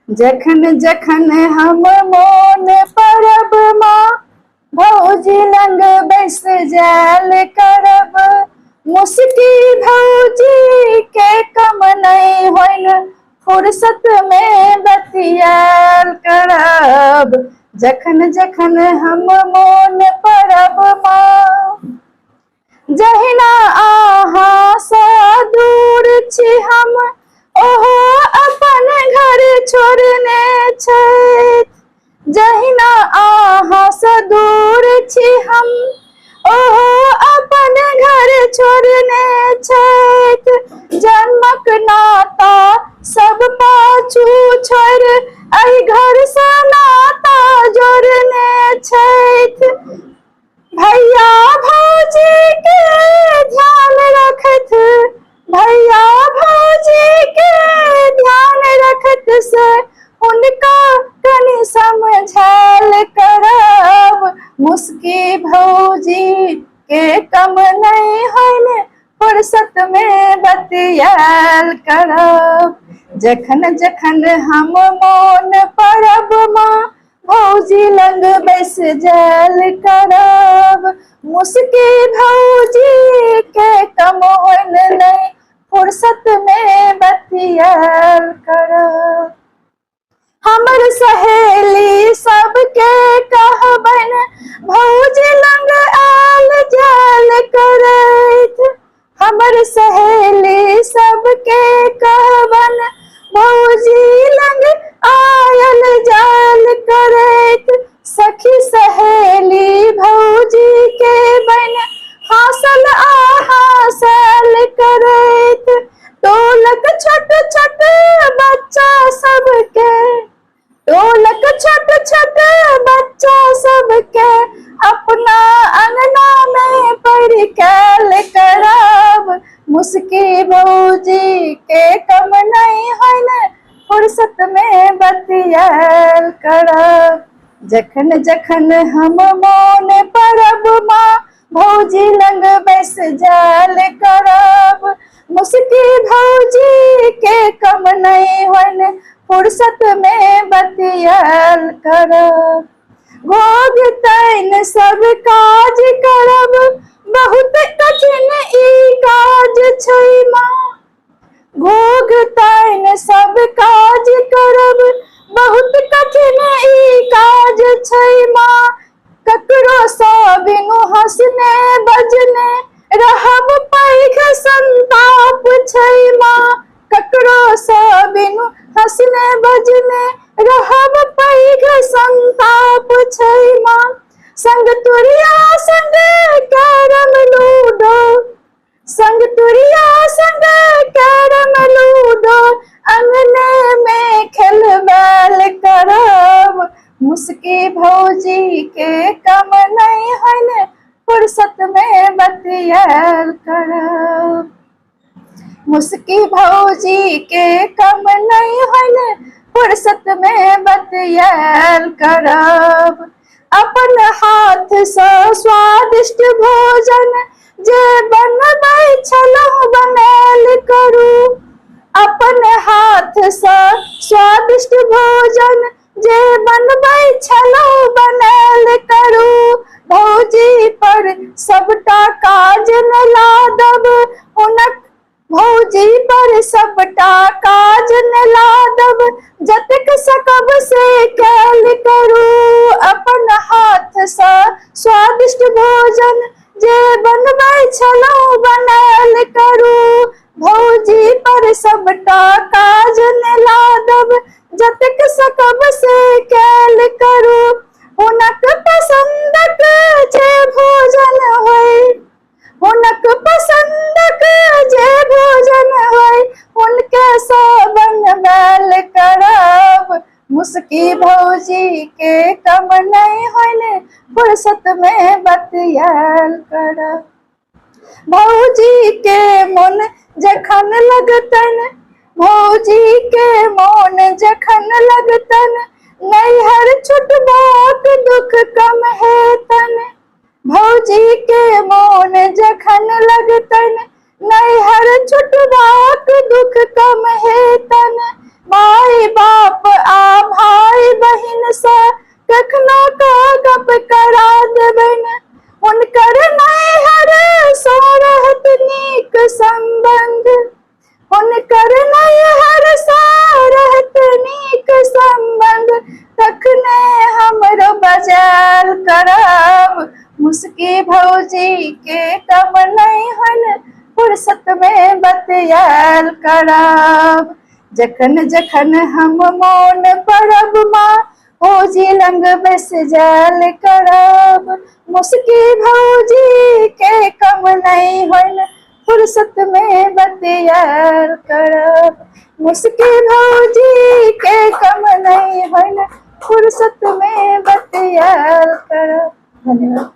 जखन जखन हम मोन परब माँ भौजी लंग बैस जाल करब। मुस्की भौजी के कम नहीं होइन फुर्सत में बतियाल करब। जखन जखन हम मोन परब माँ जहिना अहाँ सँ दूर छी हम ओहो अपन घर छोड़ने छथि। जहिना अहाँ सँ दूर छी हम ओहो अपन घर छोड़ने छथि। जन्मक नाता सब पाछू छोड़ एहि घर सँ नाता जोड़ने छथि। भैया भौजी के ध्यान रखत, भैया भौजी के ध्यान रखत से उनका कनि समझाल करब। मुस्की भौजी के कम नहीं होइन फुर्सत में बतियाल करब। जखन जखन हम मोन परब माँ भौजी लंग बैस जाल करब। मुस्की भौजी के कम होइन नहीं फुर्सत में बतियाल करब। हमर सहेली सबके कहबन भौजी लंग आल जाल करैत। हमर सहेली सबके कहबन भौजी लंग आयल जाल करैत। सखी सहेली भौजी के बन हासल हासल करैत। टोलक छोट छोट बच्चा सबके, टोलक छोट छोट बच्चा सबके अपना अंगना में परिकल करब। मुस्की भौजी के कम नहीं होइन फुर्सत में बतियाल करब। जखन जखन हम मोन परब माँ भौजी लंग बैस जाल करब। मुस्की भौजी के कम नहीं होइन फुर्सत में बतियाल करब। घोघ तैन सब काज करब बहुत कठिन ई काज छै माँ। घोघ तैन सब काज करब बहुत कठिन ई काज छै माँ। ककरो सँ बिनु हंसने बजने रहब पैघ संताप छै माँ। ककरो सँ बिनु हंसने बजने रहब पैघ संताप छै माँ। संग तुरिया संग कैरम लूडो, संग तुरिया संग कैरम लूडो अंगने में खेलबाल करब। मुस्की भौजी के कम नहीं होइन फुर्सत में बतियाल करब। मुस्की भौजी के कम नहीं होइन फुर्सत में बतियाल करब। अपन हाथ सँ स्वादिष्ट भोजन जे बनबै छलहुँ बनायल करू। अपन हाथ सँ स्वादिष्ट भोजन जे बनबै छलहुँ बनायल करू। भौजी पर सबटा काज न लादब हुनक, भौजी पर सबटा काज न लादब जतेक सकब से कैल करू। अपन हाथ सँ स्वादिष्ट भोजन जे बनबै छलहुँ बनायल करू। भौजी पर सबटा काज न लादब जतेक सकब से कैल करू। हुनक पसंदक जे भोजन होय, हुनक पसंदक जे भोजन होय हुनके सँ बनबाल करब। मुस्की भौजी के कम नहीं होइन फुर्सत में बतियाल करब। भौजी के मोन जखन लगतन, भौजी के मोन जखन लगतन नैहर छुटबाक दुख कम हेतन। भौजी के मोन जखन लगतन नैहर छुटबाक दुख कम हेतन। माय बाप में बतियाल करब। जखन जखन हम मौन परब माँ भौजी लंग बस जाल करब। मुस्की भौजी के कम नहीं होल फुर्सत में बतियाल करब। मुस्की भौजी के कम नहीं होल फुर्सत में बतियाल करब। धन्यवाद।